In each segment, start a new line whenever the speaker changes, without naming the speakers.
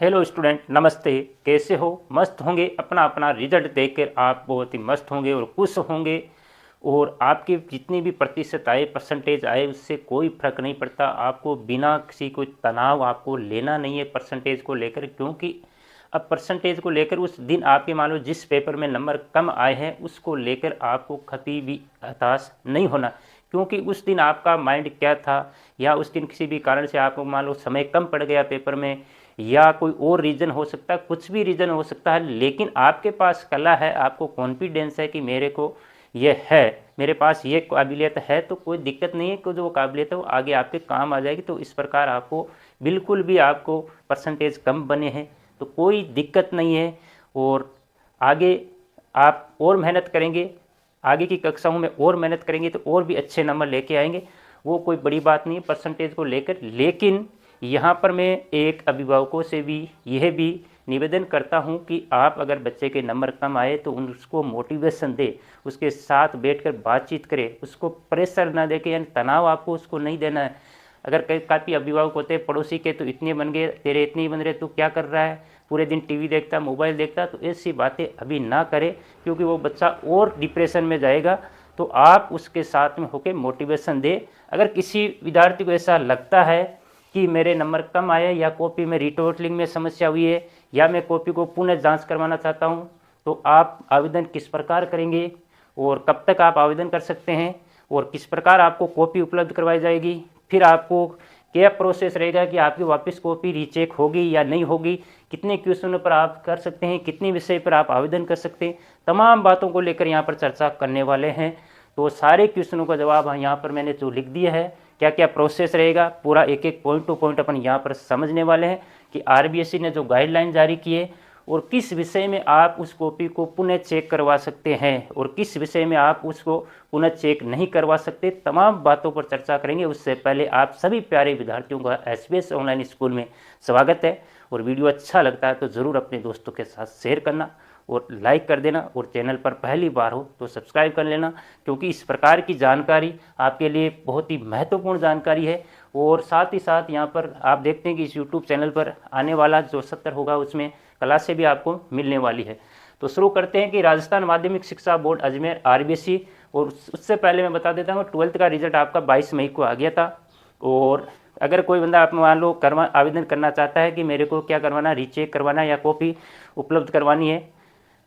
Hello student, नमस्ते। कैसे हो? मस्त होंगे। अपना अपना रिजल्ट देखकर आप बहुत ही मस्त होंगे और खुश होंगे। और आपके जितनी भी प्रतिशत आए, परसेंटेज आए, उससे कोई फर्क नहीं पड़ता। आपको बिना किसी को तनाव आपको लेना नहीं है परसेंटेज को लेकर, क्योंकि अब परसेंटेज को लेकर उस दिन आपके मान लो जिस पेपर में नंबर कम आए हैं उसको लेकर आपको कभी भी हताश नहीं होना, क्योंकि उस दिन आपका माइंड क्या था, या उस दिन किसी भी कारण से आपको मान लो समय कम पड़ गया पेपर में, या कोई और रीज़न हो सकता है, कुछ भी रीज़न हो सकता है, लेकिन आपके पास कला है, आपको कॉन्फिडेंस है कि मेरे को ये है, मेरे पास ये काबिलियत है, तो कोई दिक्कत नहीं है कि जो काबिलियत है वो आगे आपके काम आ जाएगी। तो इस प्रकार आपको बिल्कुल भी आपको परसेंटेज कम बने हैं तो कोई दिक्कत नहीं है। और आगे आप और मेहनत करेंगे, आगे की कक्षाओं में और मेहनत करेंगे तो और भी अच्छे नंबर लेके आएंगे। वो कोई बड़ी बात नहीं है परसेंटेज को लेकर। लेकिन यहाँ पर मैं एक अभिभावकों से भी यह भी निवेदन करता हूँ कि आप अगर बच्चे के नंबर कम आए तो उसको मोटिवेशन दे, उसके साथ बैठकर बातचीत करें, उसको प्रेशर ना दे के, यानी तनाव आपको उसको नहीं देना है। अगर कई काफ़ी अभिभावक होते हैं पड़ोसी के, तो इतने बन गए, तेरे इतने ही बन रहे, तू क्या कर रहा है, पूरे दिन टीवी देखता, मोबाइल देखता, तो ऐसी बातें अभी ना करें, क्योंकि वो बच्चा और डिप्रेशन में जाएगा। तो आप उसके साथ में होकर मोटिवेशन दे। अगर किसी विद्यार्थी को ऐसा लगता है कि मेरे नंबर कम आए, या कॉपी में रिटोटलिंग में समस्या हुई है, या मैं कॉपी को पुनः जांच करवाना चाहता हूं, तो आप आवेदन किस प्रकार करेंगे और कब तक आप आवेदन कर सकते हैं और किस प्रकार आपको कॉपी उपलब्ध करवाई जाएगी, फिर आपको क्या प्रोसेस रहेगा कि आपकी वापस कॉपी रीचेक होगी या नहीं होगी, कितने क्वेश्चनों पर आप कर सकते हैं, कितने विषय पर आप आवेदन कर सकते हैं, तमाम बातों को लेकर यहाँ पर चर्चा करने वाले हैं। तो सारे क्वेश्चनों का जवाब यहाँ पर मैंने जो लिख दिया है, क्या क्या प्रोसेस रहेगा, पूरा एक एक पॉइंट टू पॉइंट अपन यहाँ पर समझने वाले हैं कि आरबीएसई ने जो गाइडलाइन जारी की है और किस विषय में आप उस कॉपी को पुनः चेक करवा सकते हैं और किस विषय में आप उसको पुनः चेक नहीं करवा सकते, तमाम बातों पर चर्चा करेंगे। उससे पहले आप सभी प्यारे विद्यार्थियों का एसबीएस ऑनलाइन स्कूल में स्वागत है। और वीडियो अच्छा लगता है तो ज़रूर अपने दोस्तों के साथ शेयर करना और लाइक कर देना, और चैनल पर पहली बार हो तो सब्सक्राइब कर लेना, क्योंकि इस प्रकार की जानकारी आपके लिए बहुत ही महत्वपूर्ण जानकारी है। और साथ ही साथ यहाँ पर आप देखते हैं कि इस यूट्यूब चैनल पर आने वाला जो सत्र होगा उसमें क्लासें भी आपको मिलने वाली है। तो शुरू करते हैं कि राजस्थान माध्यमिक शिक्षा बोर्ड अजमेर आरबीएसई, और उससे पहले मैं बता देता हूँ 12th का रिजल्ट आपका 22 मई को आ गया था। और अगर कोई बंदा आप मान लो आवेदन करना चाहता है कि मेरे को क्या करवाना, रीचेक करवाना या कॉपी उपलब्ध करवानी है,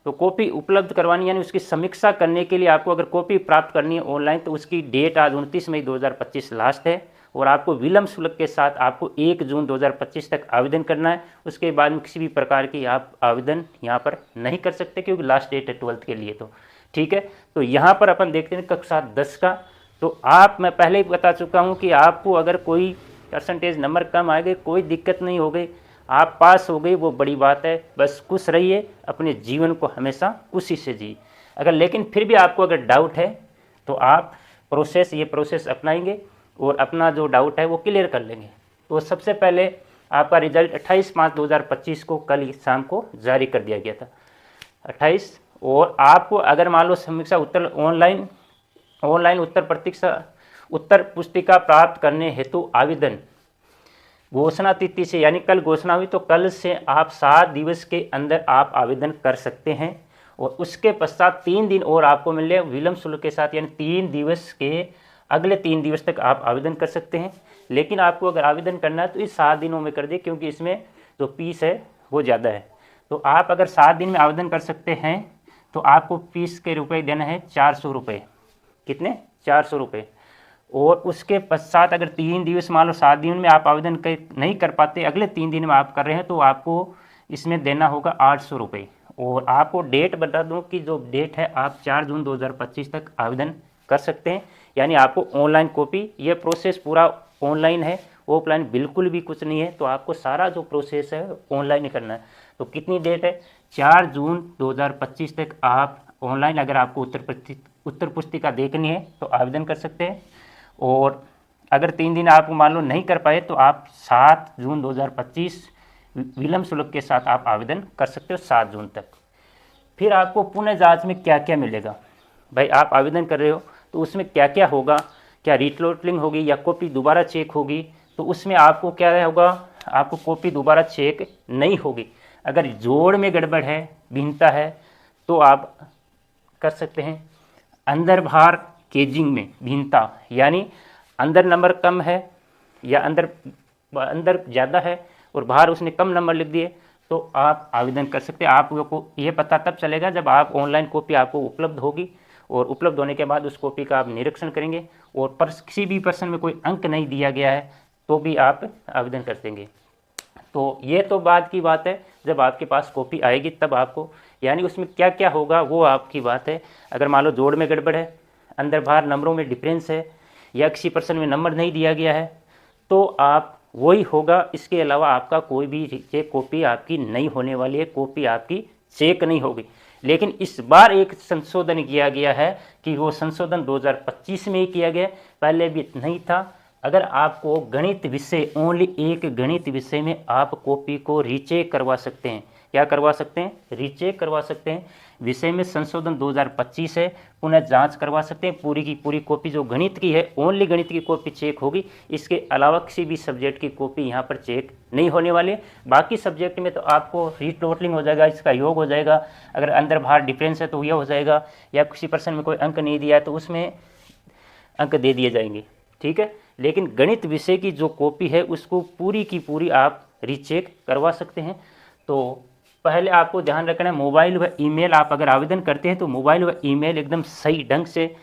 तो कॉपी उपलब्ध करवानी यानी उसकी समीक्षा करने के लिए आपको अगर कॉपी प्राप्त करनी है ऑनलाइन, तो उसकी डेट आज 29 मई 2025 लास्ट है। और आपको विलम्ब शुल्क के साथ आपको 1 जून 2025 तक आवेदन करना है। उसके बाद में किसी भी प्रकार की आप आवेदन यहाँ पर नहीं कर सकते, क्योंकि लास्ट डेट है 12th के लिए। तो ठीक है, तो यहाँ पर अपन देखते हैं कक्षा 10 का। तो मैं पहले ही बता चुका हूँ कि आपको अगर कोई परसेंटेज नंबर कम आ गए कोई दिक्कत नहीं हो गई, आप पास हो गई वो बड़ी बात है। बस खुश रहिए, अपने जीवन को हमेशा खुशी से जी। अगर लेकिन फिर भी आपको अगर डाउट है तो आप ये प्रोसेस अपनाएंगे और अपना जो डाउट है वो क्लियर कर लेंगे। तो सबसे पहले आपका रिजल्ट 28/5/2025 को कल शाम को जारी कर दिया गया था, 28। और आपको अगर मान लो समीक्षा उत्तर ऑनलाइन उत्तर पुस्तिका प्राप्त करने हेतु आवेदन घोषणा तिथि से, यानी कल घोषणा हुई, तो कल से आप 7 दिवस के अंदर आप आवेदन कर सकते हैं। और उसके पश्चात 3 दिन और आपको मिले विलम्ब शुल्क के साथ, यानी 3 दिवस के अगले 3 दिवस तक आप आवेदन कर सकते हैं। लेकिन आपको अगर आवेदन करना है तो इस 7 दिनों में कर दे, क्योंकि इसमें जो फीस है वो ज़्यादा है। तो आप अगर 7 दिन में आवेदन कर सकते हैं तो आपको फीस के रुपये देना है 400 रुपये। कितने? 400 रुपये। और उसके पश्चात अगर 3 दिवस मान लो 7 दिन में आप आवेदन नहीं कर पाते, अगले 3 दिन में आप कर रहे हैं, तो आपको इसमें देना होगा 800 रुपये। और आपको डेट बता दूं कि जो डेट है आप 4 जून 2025 तक आवेदन कर सकते हैं, यानी आपको ऑनलाइन कॉपी, ये प्रोसेस पूरा ऑनलाइन है, ऑफलाइन बिल्कुल भी कुछ नहीं है। तो आपको सारा जो प्रोसेस है ऑनलाइन ही करना है। तो कितनी डेट है? 4 जून 2025 तक आप ऑनलाइन, अगर आपको उत्तर पुस्तिका देखनी है तो आवेदन कर सकते हैं। और अगर 3 दिन आप मान लो नहीं कर पाए तो आप 7 जून 2025 विलम्ब शुल्क के साथ आप आवेदन कर सकते हो 7 जून तक। फिर आपको पुनः जांच में क्या क्या मिलेगा, भाई आप आवेदन कर रहे हो तो उसमें क्या क्या होगा, क्या रीटोटलिंग होगी या कॉपी दोबारा चेक होगी, तो उसमें आपको क्या होगा, आपको कॉपी दोबारा चेक नहीं होगी। अगर जोड़ में गड़बड़ है, भिन्नता है, तो आप कर सकते हैं। अंदर बाहर केजिंग में भिन्नता, यानी अंदर नंबर कम है या अंदर ज़्यादा है और बाहर उसने कम नंबर लिख दिए, तो आप आवेदन कर सकते हैं। आपको ये पता तब चलेगा जब आप ऑनलाइन कॉपी आपको उपलब्ध होगी, और उपलब्ध होने के बाद उस कॉपी का आप निरीक्षण करेंगे, और किसी भी प्रश्न में कोई अंक नहीं दिया गया है तो भी आप आवेदन कर देंगे। तो ये तो बाद की बात है, जब आपके पास कॉपी आएगी तब आपको, यानी उसमें क्या क्या होगा वो आपकी बात है। अगर मान लो जोड़ में गड़बड़ है, अंदर बाहर नंबरों में डिफरेंस है, या किसी प्रश्न में नंबर नहीं दिया गया है, तो आप वही होगा। इसके अलावा आपका कोई भी चेक कॉपी आपकी नहीं होने वाली है, कॉपी आपकी चेक नहीं होगी। लेकिन इस बार एक संशोधन किया गया है कि वो संशोधन 2025 में ही किया गया, पहले भी नहीं था। अगर आपको गणित विषय, ओनली एक गणित विषय में आप कॉपी को रीचेक करवा सकते हैं। क्या करवा सकते हैं? रीचेक करवा सकते हैं। विषय में संशोधन 2025 है, पुनः जांच करवा सकते हैं। पूरी की पूरी कॉपी जो गणित की है, ओनली गणित की कॉपी चेक होगी। इसके अलावा किसी भी सब्जेक्ट की कॉपी यहाँ पर चेक नहीं होने वाली। बाकी सब्जेक्ट में तो आपको रीटोटलिंग हो जाएगा, इसका योग हो जाएगा। अगर अंदर बाहर डिफरेंस है तो यह हो जाएगा, या किसी प्रश्न में कोई अंक नहीं दिया है तो उसमें अंक दे दिए जाएंगे, ठीक है। लेकिन गणित विषय की जो कॉपी है उसको पूरी की पूरी आप रीचेक करवा सकते हैं। तो पहले आपको ध्यान रखना है, मोबाइल व ईमेल, आप अगर आवेदन करते हैं तो मोबाइल व ईमेल एकदम सही ढंग से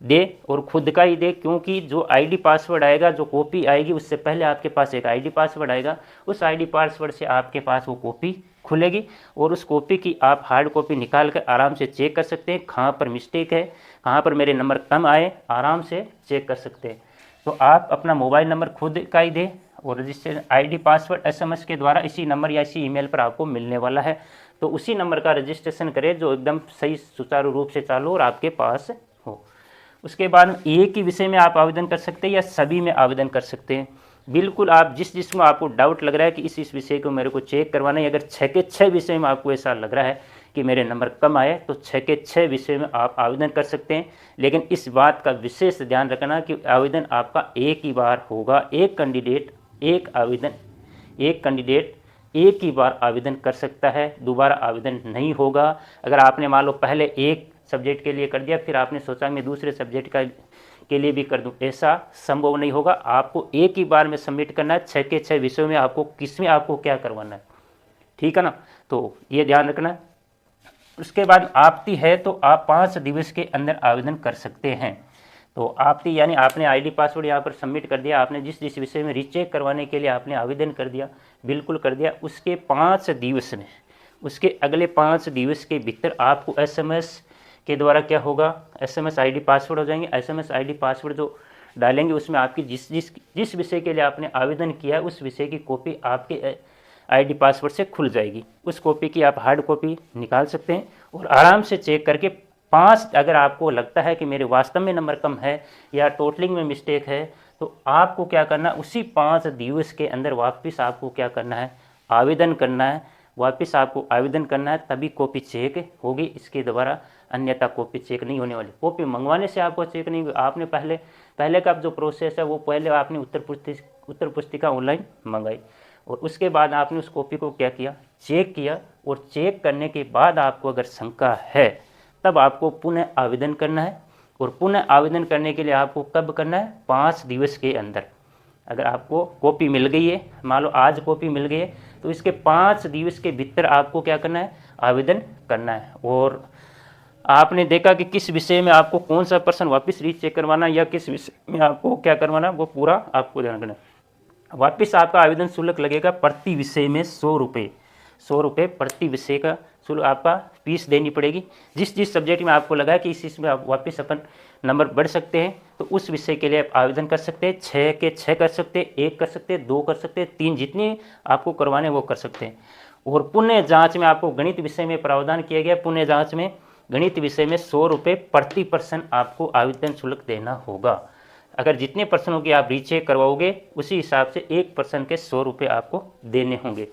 दे, और खुद का ही दे, क्योंकि जो आईडी पासवर्ड आएगा, जो कॉपी आएगी, उससे पहले आपके पास एक आईडी पासवर्ड आएगा। उस आईडी पासवर्ड से आपके पास वो कॉपी खुलेगी, और उस कॉपी की आप हार्ड कॉपी निकाल कर आराम से चेक कर सकते हैं। कहाँ पर मिस्टेक है, कहाँ पर मेरे नंबर कम आए, आराम से चेक कर सकते हैं। तो आप अपना मोबाइल नंबर खुद का ही दें, और रजिस्ट्रेशन आईडी पासवर्ड एसएमएस के द्वारा इसी नंबर या इसी ईमेल पर आपको मिलने वाला है। तो उसी नंबर का रजिस्ट्रेशन करें जो एकदम सही सुचारू रूप से चालू और आपके पास हो। उसके बाद एक ही विषय में आप आवेदन कर सकते हैं या सभी में आवेदन कर सकते हैं। बिल्कुल आप जिसमें आपको डाउट लग रहा है कि इस विषय को मेरे को चेक करवाना है, अगर 6 के 6 विषय में आपको ऐसा लग रहा है कि मेरे नंबर कम आए, तो 6 के 6 विषय में आप आवेदन कर सकते हैं। लेकिन इस बात का विशेष ध्यान रखना कि आवेदन आपका एक ही बार होगा। एक कैंडिडेट एक ही बार आवेदन कर सकता है, दोबारा आवेदन नहीं होगा। अगर आपने मान लो पहले एक सब्जेक्ट के लिए कर दिया, फिर आपने सोचा मैं दूसरे सब्जेक्ट के लिए भी कर दूं, ऐसा संभव नहीं होगा। आपको एक ही बार में सबमिट करना है। 6 के 6 विषयों में आपको किसमें आपको क्या करवाना है, ठीक है ना। तो ये ध्यान रखना है। उसके बाद आपती है तो आप 5 दिवस के अंदर आवेदन कर सकते हैं। तो आपती यानी आपने आईडी पासवर्ड यहाँ पर सबमिट कर दिया, आपने जिस विषय में रीचेक करवाने के लिए आपने आवेदन कर दिया, बिल्कुल कर दिया, उसके 5 दिवस में, उसके अगले 5 दिवस के भीतर आपको एसएमएस के द्वारा क्या होगा, एसएमएस आईडी पासवर्ड हो जाएंगे। एसएमएस आईडी पासवर्ड जो डालेंगे उसमें आपकी जिस विषय के लिए आपने आवेदन किया है उस विषय की कॉपी आपके आईडी पासवर्ड से खुल जाएगी। उस कॉपी की आप हार्ड कॉपी निकाल सकते हैं और आराम से चेक करके 5, अगर आपको लगता है कि मेरे वास्तव में नंबर कम है या टोटलिंग में मिस्टेक है, तो आपको क्या करना, उसी 5 दिवस के अंदर वापस आपको क्या करना है, आवेदन करना है। वापस आपको आवेदन करना है, तभी कॉपी चेक होगी, इसके द्वारा अन्यथा कॉपी चेक नहीं होने वाली। कॉपी मंगवाने से आपको चेक नहीं, आपने पहले का जो प्रोसेस है वो पहले आपने उत्तर पुस्तिका ऑनलाइन मंगाई, और उसके बाद आपने उस कॉपी को क्या किया, चेक किया, और चेक करने के बाद आपको अगर शंका है तब आपको पुनः आवेदन करना है। और पुनः आवेदन करने के लिए आपको कब करना है, 5 दिवस के अंदर। अगर आपको कॉपी मिल गई है, मान लो आज कॉपी मिल गई है, तो इसके 5 दिवस के भीतर आपको क्या करना है, आवेदन करना है। और आपने देखा कि किस विषय में आपको कौन सा प्रश्न वापस रीचेक करवाना या किस विषय में आपको क्या करवाना, वो पूरा आपको ध्यान रखना है। वापस आपका आवेदन शुल्क लगेगा प्रति विषय में 100 रुपये। 100 रुपये प्रति विषय का शुल्क आपका फीस देनी पड़ेगी। जिस सब्जेक्ट में आपको लगा कि इस में आप वापस अपन नंबर बढ़ सकते हैं, तो उस विषय के लिए आप आवेदन कर सकते हैं। 6 के 6 कर सकते हैं, 1 कर सकते हैं, 2 कर सकते हैं, 3, जितने आपको करवाने वो कर सकते हैं। और पुण्य जाँच में आपको गणित विषय में प्रावधान किया गया, पुण्य जाँच में गणित विषय में 100 रुपये प्रति प्रश्न आपको आवेदन शुल्क देना होगा। अगर जितने प्रश्नों की आप रीचेक करवाओगे उसी हिसाब से एक प्रश्न के 100 रुपये आपको देने होंगे।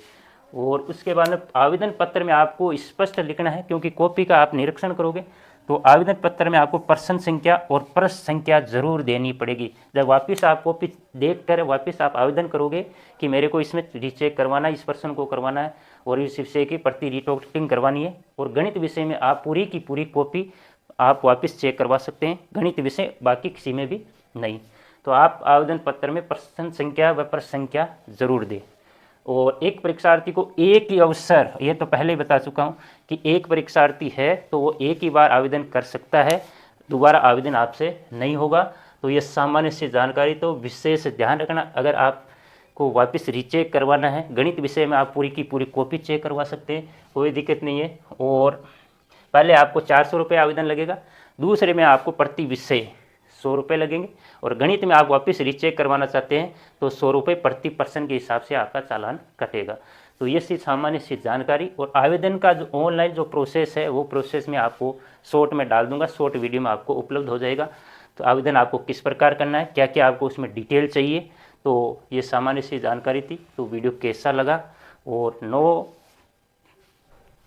और उसके बाद आवेदन पत्र में आपको स्पष्ट लिखना है, क्योंकि कॉपी का आप निरीक्षण करोगे तो आवेदन पत्र में आपको प्रश्न संख्या और प्रश्न संख्या जरूर देनी पड़ेगी। जब वापस आप कॉपी देख कर वापस आप आवेदन करोगे कि मेरे को इसमें रीचेक करवाना है, इस प्रश्न को करवाना है और इस विषय की प्रति रिपोर्टिंग करवानी है, और गणित विषय में आप पूरी की पूरी कॉपी आप वापस चेक करवा सकते हैं, गणित विषय बाकी किसी में भी नहीं। तो आप आवेदन पत्र में प्रश्न संख्या व प्रश्न संख्या जरूर दें। और एक परीक्षार्थी को एक ही अवसर, ये तो पहले ही बता चुका हूँ कि एक परीक्षार्थी है तो वो एक ही बार आवेदन कर सकता है, दोबारा आवेदन आपसे नहीं होगा। तो ये सामान्य सी जानकारी, तो विशेष ध्यान रखना। अगर आपको वापस रीचेक करवाना है गणित विषय में, आप पूरी की पूरी कॉपी चेक करवा सकते हैं, कोई दिक्कत नहीं है। और पहले आपको 400 रुपये आवेदन लगेगा, दूसरे में आपको प्रति विषय 100 रुपये लगेंगे, और गणित में आप वापस रीचेक करवाना चाहते हैं तो 100 रुपये प्रति पर्सन के हिसाब से आपका चालान कटेगा। तो ये सी सामान्य सी जानकारी। और आवेदन का जो ऑनलाइन जो प्रोसेस है वो प्रोसेस में आपको शॉर्ट में डाल दूंगा, शॉर्ट वीडियो में आपको उपलब्ध हो जाएगा। तो आवेदन आपको किस प्रकार करना है, क्या क्या आपको उसमें डिटेल चाहिए, तो ये सामान्य सी जानकारी थी। तो वीडियो कैसा लगा, और नो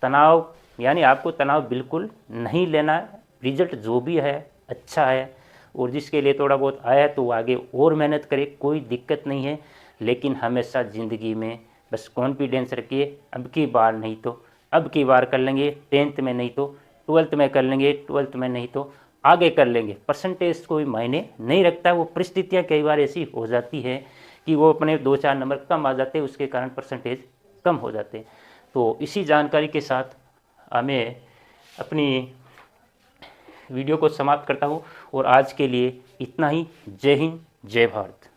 तनाव, यानी आपको तनाव बिल्कुल नहीं लेना है, रिजल्ट जो भी है अच्छा है, और जिसके लिए थोड़ा बहुत आया तो वो आगे और मेहनत करे, कोई दिक्कत नहीं है। लेकिन हमेशा ज़िंदगी में बस कॉन्फिडेंस रखिए, अब की बार नहीं तो अब की बार कर लेंगे, 10th में नहीं तो 12th में कर लेंगे, 12th में नहीं तो आगे कर लेंगे। परसेंटेज कोई मायने नहीं रखता, वो परिस्थितियाँ कई बार ऐसी हो जाती है कि वो अपने 2-4 नंबर कम आ जाते हैं, उसके कारण परसेंटेज कम हो जाते हैं। तो इसी जानकारी के साथ हमें अपनी वीडियो को समाप्त करता हूँ, और आज के लिए इतना ही। जय हिंद, जय भारत।